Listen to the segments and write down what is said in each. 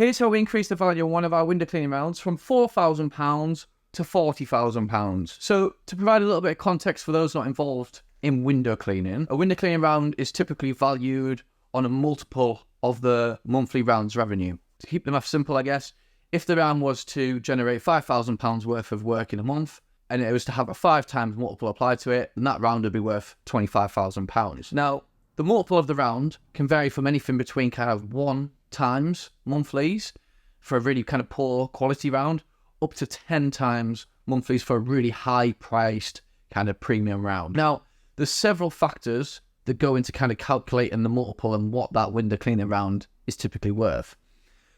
Here's how we increase the value of one of our window cleaning rounds from £4,000 to £40,000. So to provide a little bit of context for those not involved in window cleaning, a window cleaning round is typically valued on a multiple of the monthly round's revenue. To keep the math simple, I guess, if the round was to generate £5,000 worth of work in a month, and it was to have a 5 times multiple applied to it, then that round would be worth £25,000. Now, the multiple of the round can vary from anything between kind of 1 times monthlies for a really kind of poor quality round, up to 10 times monthlies for a really high priced kind of premium round. Now, there's several factors that go into kind of calculating the multiple and what that window cleaning round is typically worth.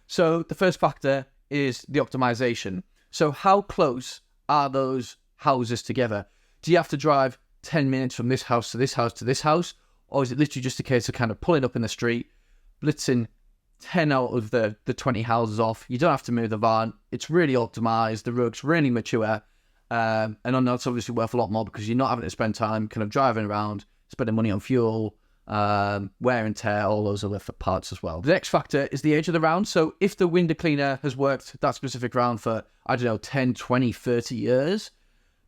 So the first factor is the optimization. So how close are those houses together? Do you have to drive 10 minutes from this house to this house to this house? Or is it literally just a case of kind of pulling up in the street, blitzing 10 out of the 20 houses off? You don't have to move the van. It's really optimized. The road's really mature. And I know it's obviously worth a lot more because you're not having to spend time kind of driving around, spending money on fuel, wear and tear, all those other parts as well. The next factor is the age of the round. So if the window cleaner has worked that specific round for, 10, 20, 30 years,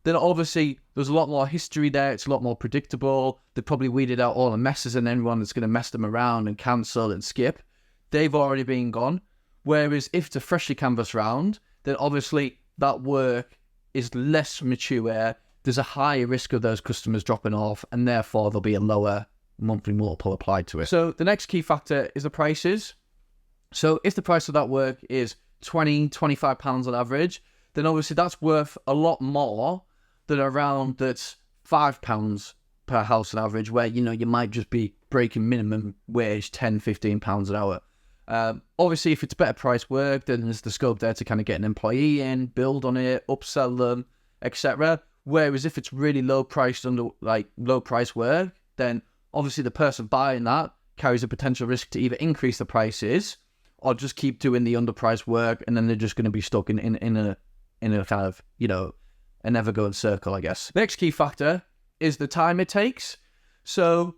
then obviously there's a lot more history there. It's a lot more predictable. They've probably weeded out all the messes and anyone that's going to mess them around and cancel and skip. They've already been gone. Whereas if it's a freshly canvassed round, then obviously that work is less mature. There's a higher risk of those customers dropping off, and therefore there'll be a lower monthly multiple applied to it. So the next key factor is the prices. So if the price of that work is £20, £25 on average, then obviously that's worth a lot more than a round that's £5 per house on average, where, you might just be breaking minimum wage, £10, £15 an hour. Obviously, if it's better price work, then there's the scope there to kind of get an employee in, build on it, upsell them, etc. Whereas if it's really low price work, then obviously the person buying that carries a potential risk to either increase the prices or just keep doing the underpriced work, and then they're just going to be stuck in a kind of, a never-going circle, I guess. The next key factor is the time it takes. So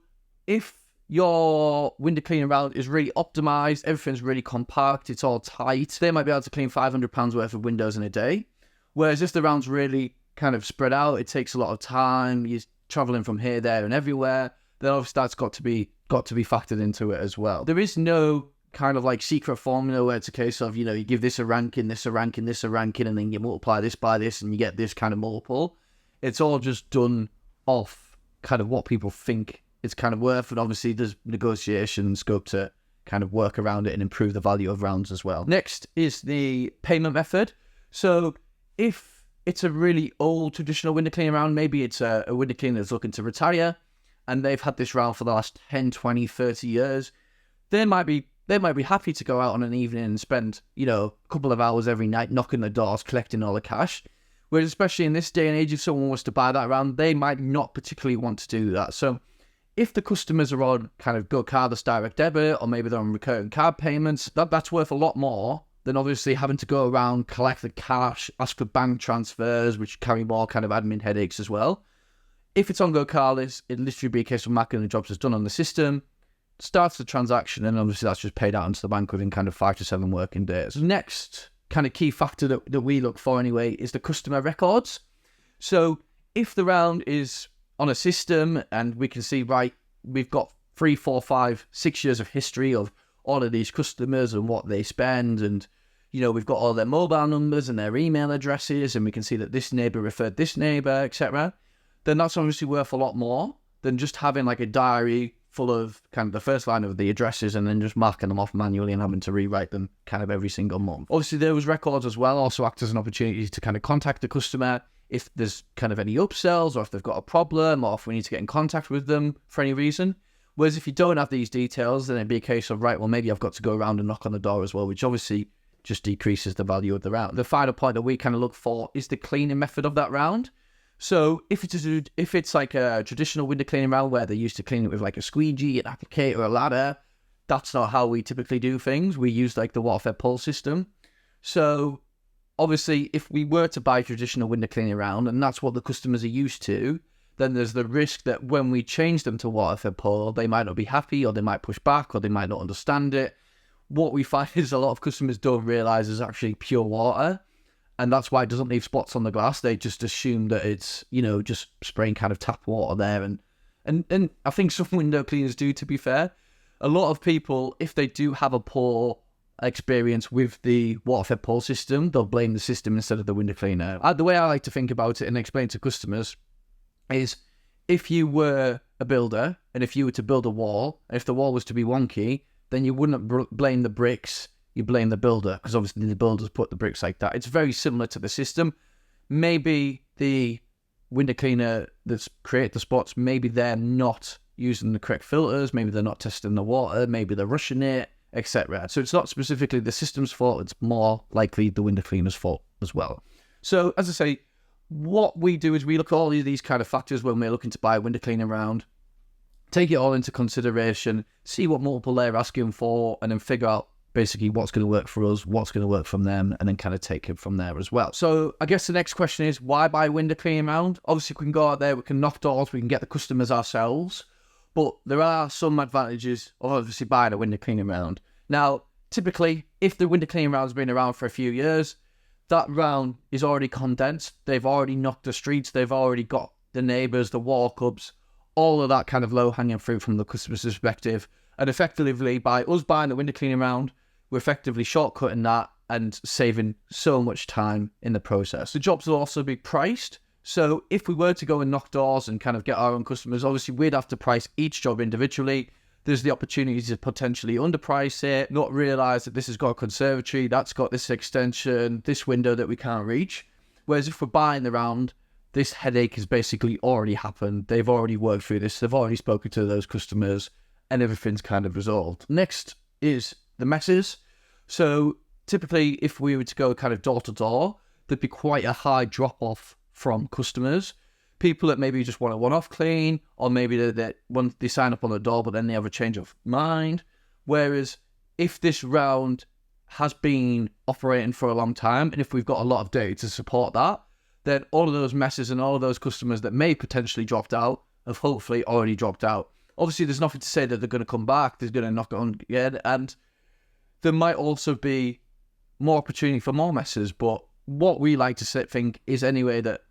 if your window cleaning round is really optimized, everything's really compact, it's all tight, they might be able to clean £500 worth of windows in a day. Whereas if the round's really kind of spread out, it takes a lot of time, you're traveling from here, there, and everywhere, then obviously that's got to be factored into it as well. There is no kind of like secret formula where it's a case of, you give this a ranking, this a ranking, this a ranking, and then you multiply this by this and you get this kind of multiple. It's all just done off kind of what people think it's kind of worth, and obviously there's negotiation scope to kind of work around it and improve the value of rounds as well. Next is the payment method. So if it's a really old traditional window cleaning round, maybe it's a window cleaner that's looking to retire and they've had this round for the last 10, 20, 30 years, they might be happy to go out on an evening and spend, a couple of hours every night knocking the doors, collecting all the cash. Whereas especially in this day and age, if someone was to buy that round, they might not particularly want to do that. So if the customers are on kind of go cardless direct debit, or maybe they're on recurring card payments, that's worth a lot more than obviously having to go around, collect the cash, ask for bank transfers, which carry more kind of admin headaches as well. If it's on go cardless, it'll literally be a case of marking the jobs as done on the system, starts the transaction, and obviously that's just paid out into the bank within kind of 5 to 7 working days. The next kind of key factor that we look for anyway is the customer records. So if the round is on a system and we can see, right, we've got 3, 4, 5, 6 years of history of all of these customers and what they spend, and we've got all their mobile numbers and their email addresses, and we can see that this neighbour referred this neighbour, etc., then that's obviously worth a lot more than just having like a diary full of kind of the first line of the addresses and then just marking them off manually and having to rewrite them kind of every single month. Obviously, those records as well also act as an opportunity to kind of contact the customer if there's kind of any upsells, or if they've got a problem, or if we need to get in contact with them for any reason. Whereas if you don't have these details, then it'd be a case of, right, well, maybe I've got to go around and knock on the door as well, which obviously just decreases the value of the round. The final point that we kind of look for is the cleaning method of that round. So if it's like a traditional window cleaning round where they used to clean it with like a squeegee, an applicator, a ladder, that's not how we typically do things. We use like the water-fed pull system. So obviously, if we were to buy traditional window cleaning round, and that's what the customers are used to, then there's the risk that when we change them to water-fed pull, they might not be happy, or they might push back, or they might not understand it. what we find is a lot of customers don't realise is actually pure water. And that's why it doesn't leave spots on the glass. They just assume that it's, just spraying kind of tap water there. And I think some window cleaners do, to be fair. A lot of people, if they do have a poor experience with the water-fed pour system, they'll blame the system instead of the window cleaner. The way I like to think about it and explain to customers is, if you were a builder and if you were to build a wall, and if the wall was to be wonky, then you wouldn't blame the bricks, you blame the builder, because obviously the builders put the bricks like that. It's very similar to the system. Maybe the window cleaner that's created the spots, maybe they're not using the correct filters, maybe they're not testing the water, maybe they're rushing it, etc. So it's not specifically the system's fault, it's more likely the window cleaner's fault as well. So as I say, what we do is we look at all of these kind of factors when we're looking to buy a window cleaner round, take it all into consideration, see what multiple they're asking for, and then figure out basically what's going to work for us, what's going to work from them, and then kind of take it from there as well. So I guess the next question is, why buy a window cleaning round? Obviously, we can go out there, we can knock doors, we can get the customers ourselves, but there are some advantages of obviously buying a window cleaning round. Now, typically, if the window cleaning round's been around for a few years, that round is already condensed. They've already knocked the streets, they've already got the neighbours, the walk-ups, all of that kind of low-hanging fruit from the customer's perspective. And effectively, by us buying the window cleaning round, we're effectively shortcutting that and saving so much time in the process. The jobs will also be priced. So if we were to go and knock doors and kind of get our own customers, obviously we'd have to price each job individually. There's the opportunity to potentially underprice it, not realise that this has got a conservatory, that's got this extension, this window that we can't reach. Whereas if we're buying the round, this headache has basically already happened. They've already worked through this. They've already spoken to those customers and everything's kind of resolved. Next is the messes. So typically, if we were to go kind of door to door, there'd be quite a high drop off from customers. People that maybe just want a one-off clean, or maybe they sign up on the door, but then they have a change of mind. Whereas if this round has been operating for a long time, and if we've got a lot of data to support that, then all of those messes and all of those customers that may potentially dropped out have hopefully already dropped out. Obviously, there's nothing to say that they're going to come back. They're going to knock on again, and there might also be more opportunity for more messes. But what we like to think is anyway that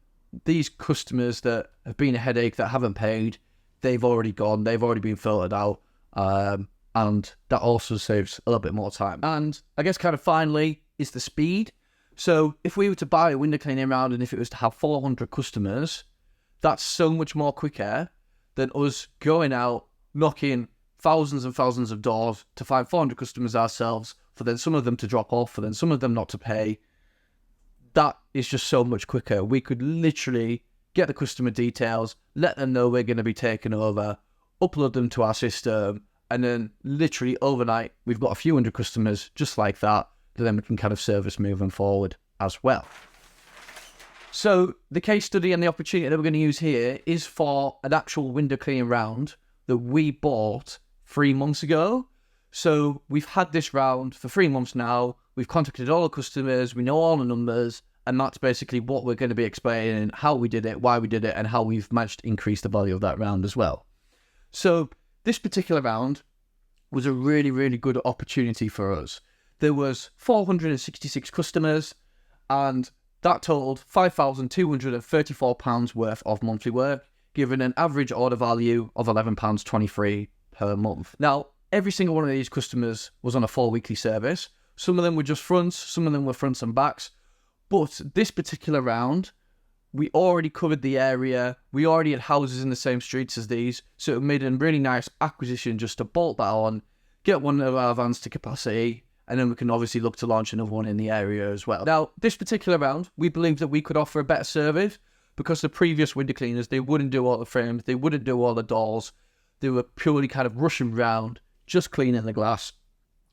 these customers that have been a headache, that haven't paid, they've already gone, they've already been filtered out, and that also saves a little bit more time. And I guess kind of finally is the speed. So if we were to buy a window cleaning round and if it was to have 400 customers, that's so much more quicker than us going out, knocking thousands and thousands of doors to find 400 customers ourselves, for then some of them to drop off, for then some of them not to pay. That is just so much quicker. We could literally get the customer details, let them know we're going to be taking over, upload them to our system, and then literally overnight, we've got a few hundred customers just like that then we can kind of service moving forward as well. So the case study and the opportunity that we're going to use here is for an actual window cleaning round that we bought 3 months ago. So we've had this round for 3 months now. We've contacted all the customers. We know all the numbers. And that's basically what we're going to be explaining, how we did it, why we did it, and how we've managed to increase the value of that round as well. So this particular round was a really, really good opportunity for us. There was 466 customers, and that totaled £5,234 worth of monthly work, giving an average order value of £11.23 per month. Now, every single one of these customers was on a 4-weekly service. Some of them were just fronts, some of them were fronts and backs. But this particular round, we already covered the area. We already had houses in the same streets as these. So it made a really nice acquisition just to bolt that on, get one of our vans to capacity, and then we can obviously look to launch another one in the area as well. Now, this particular round, we believe that we could offer a better service because the previous window cleaners, they wouldn't do all the frames, they wouldn't do all the doors. They were purely kind of rushing round, just cleaning the glass.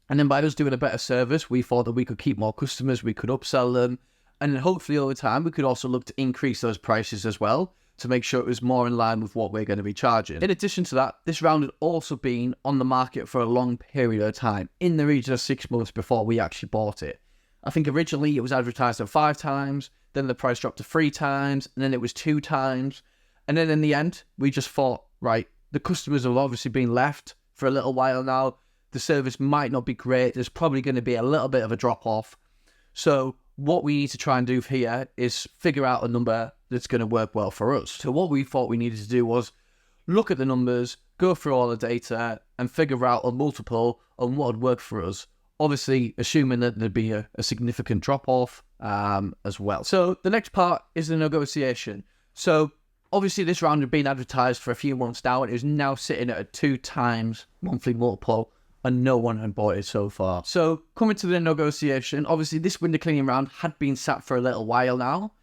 And then by us doing a better service, we thought that we could keep more customers, we could upsell them, and then hopefully over time, we could also look to increase those prices as well to make sure it was more in line with what we're going to be charging. In addition to that, this round had also been on the market for a long period of time, in the region of 6 months before we actually bought it. I think originally it was advertised at 5 times, then the price dropped to 3 times, and then it was 2 times. And then in the end, we just thought, right, the customers have obviously been left for a little while now. the service might not be great. There's probably going to be a little bit of a drop off. So what we need to try and do here is figure out a number that's going to work well for us. So what we thought we needed to do was look at the numbers, go through all the data, and figure out a multiple on what would work for us. Obviously, assuming that there'd be a significant drop-off as well. So the next part is the negotiation. So obviously, this round had been advertised for a few months now, and it is now sitting at a 2 times monthly multiple, and no one had bought it so far. So coming to the negotiation, obviously, this window cleaning round had been sat for a little while now.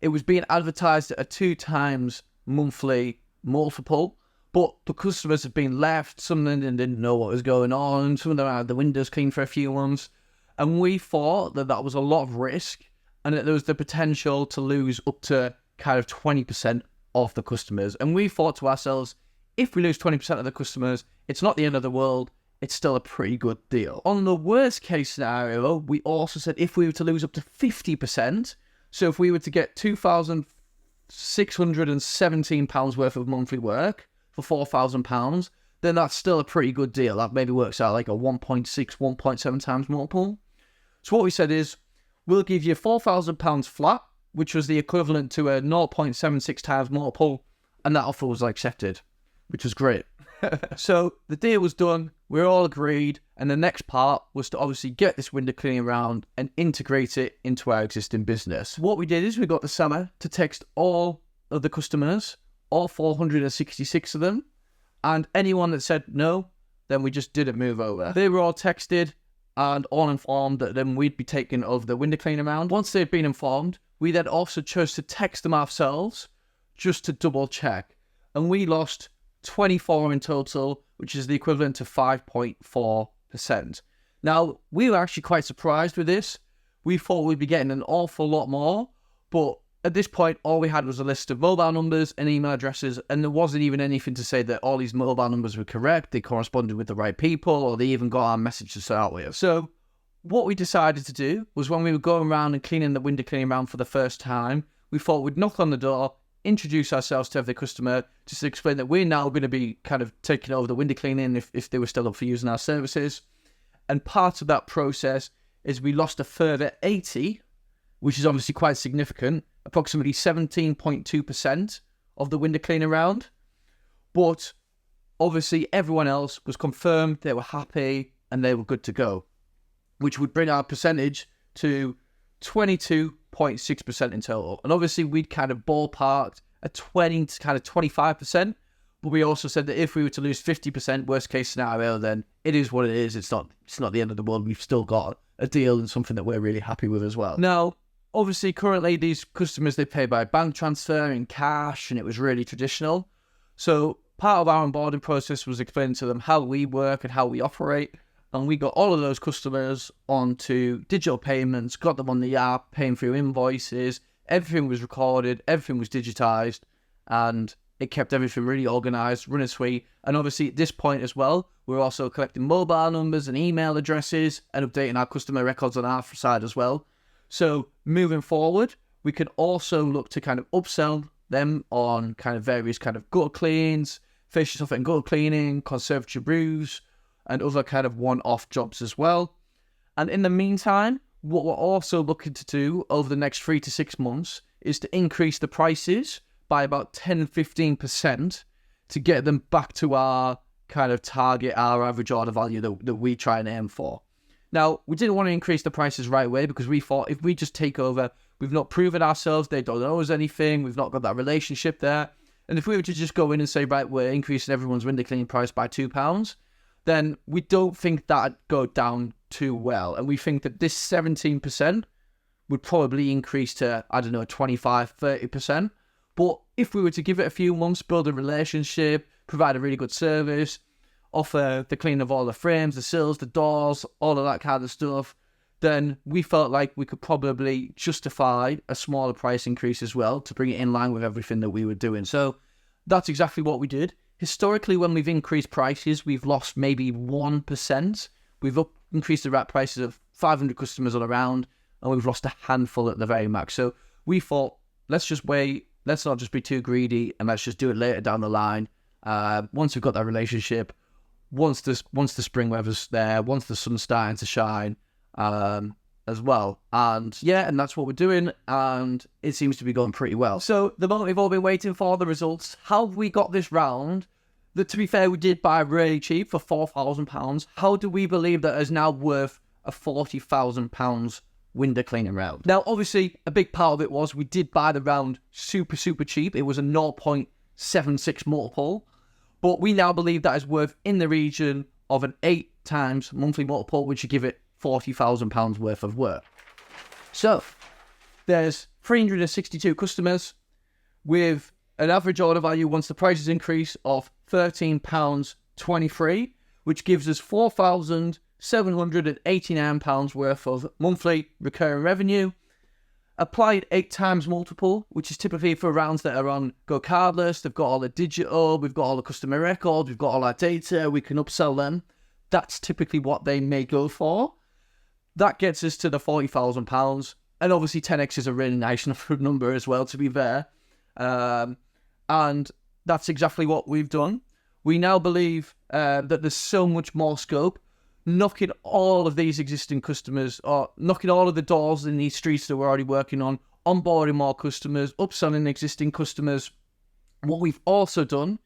It was being advertised at a 2 times monthly multiple, but the customers had been left. Some of them didn't know what was going on. Some of them had the windows cleaned for a few months. And we thought that that was a lot of risk and that there was the potential to lose up to kind of 20% of the customers. And we thought to ourselves, if we lose 20% of the customers, it's not the end of the world. It's still a pretty good deal. On the worst case scenario, we also said if we were to lose up to 50%, so if we were to get £2,617 worth of monthly work for £4,000, then that's still a pretty good deal. That maybe works out like a 1.6, 1.7 times multiple. So what we said is, we'll give you £4,000 flat, which was the equivalent to a 0.76 times multiple, and that offer was accepted, which was great. So the deal was done, we all agreed, and the next part was to obviously get this window cleaning round and integrate it into our existing business. What we did is we got the seller to text all of the customers, all 466 of them, and anyone that said no, then we just didn't move over. They were all texted and all informed that then we'd be taking over the window cleaning round. Once they'd been informed, we then also chose to text them ourselves just to double check, and we lost 24 in total, which is the equivalent to 5.4%. Now, we were actually quite surprised with this. We thought we'd be getting an awful lot more, but at this point, all we had was a list of mobile numbers and email addresses, and there wasn't even anything to say that all these mobile numbers were correct, they corresponded with the right people, or they even got our message to start with. So what we decided to do was when we were going around and cleaning the window cleaning round for the first time, we thought we'd knock on the door, introduce ourselves to every customer, just to explain that we're now going to be kind of taking over the window cleaning if they were still up for using our services. And part of that process is we lost a further 80, which is obviously quite significant, approximately 17.2% of the window cleaning round. But obviously everyone else was confirmed, they were happy, and they were good to go, which would bring our percentage to 22.6% in total. And obviously we'd kind of ballparked a 20 to kind of 25%, but we also said that if we were to lose 50%, worst case scenario, then it is what it is. It's not the end of the world. We've still got a deal and something that we're really happy with as well. Now, obviously currently these customers, they pay by bank transfer in cash, and it was really traditional. So part of our onboarding process was explaining to them how we work and how we operate. And we got all of those customers onto digital payments, got them on the app, paying through invoices. Everything was recorded, everything was digitized, and it kept everything really organized, running sweet. And obviously at this point as well, we're also collecting mobile numbers and email addresses and updating our customer records on our side as well. So moving forward, we can also look to kind of upsell them on kind of various kind of gutter cleans, facial stuff and gutter cleaning, conservatory roofs, and other kind of one-off jobs as well. And in the meantime, what we're also looking to do over the next 3 to 6 months is to increase the prices by about 10-15% to get them back to our kind of target, our average order value that we try and aim for. Now, we didn't want to increase the prices right away because we thought if we just take over, we've not proven ourselves, they don't know us anything, we've not got that relationship there. And if we were to just go in and say, right, we're increasing everyone's window cleaning price by £2, then we don't think that'd go down too well. And we think that this 17% would probably increase to, 25, 30%. But if we were to give it a few months, build a relationship, provide a really good service, offer the cleaning of all the frames, the sills, the doors, all of that kind of stuff, then we felt like we could probably justify a smaller price increase as well to bring it in line with everything that we were doing. So that's exactly what we did. Historically, when we've increased prices, we've lost maybe 1%. We've increased the prices of 500 customers all around, and we've lost a handful at the very max. So we thought, let's just wait. Let's not just be too greedy, and let's just do it later down the line. Once we've got that relationship, once the spring weather's there, once the sun's starting to shine, as well. And yeah, and that's what we're doing, and it seems to be going pretty well. So the moment we've all been waiting for, the results. How have we got this round? That, to be fair, we did buy really cheap for £4,000. How do we believe that is now worth a £40,000 window cleaning round? Now, obviously, a big part of it was we did buy the round super cheap. It was a 0.76 multiple, but we now believe that is worth in the region of an 8 times monthly multiple, which would give it £40,000 worth of work. So there's 362 customers with an average order value once the prices increase of £13.23, which gives us £4,789 worth of monthly recurring revenue. Applied 8 times multiple, which is typically for rounds that are on go cardless. They've got all the digital, we've got all the customer records, we've got all our data, we can upsell them. That's typically what they may go for. That gets us to the £40,000. And obviously 10x is a really nice number as well, to be fair. And that's exactly what we've done. We now believe that there's so much more scope, knocking all of these existing customers, or knocking all of the doors in these streets that we're already working on, onboarding more customers, upselling existing customers. What we've also done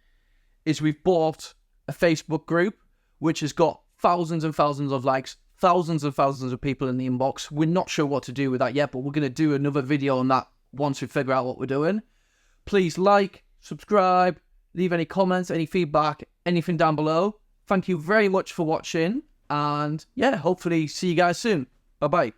is we've bought a Facebook group, which has got thousands and thousands of likes, thousands and thousands of people in the inbox. We're not sure what to do with that yet, but we're going to do another video on that once we figure out what we're doing. Please like, subscribe, leave any comments, any feedback, anything down below. Thank you very much for watching, and yeah, hopefully see you guys soon. Bye-bye.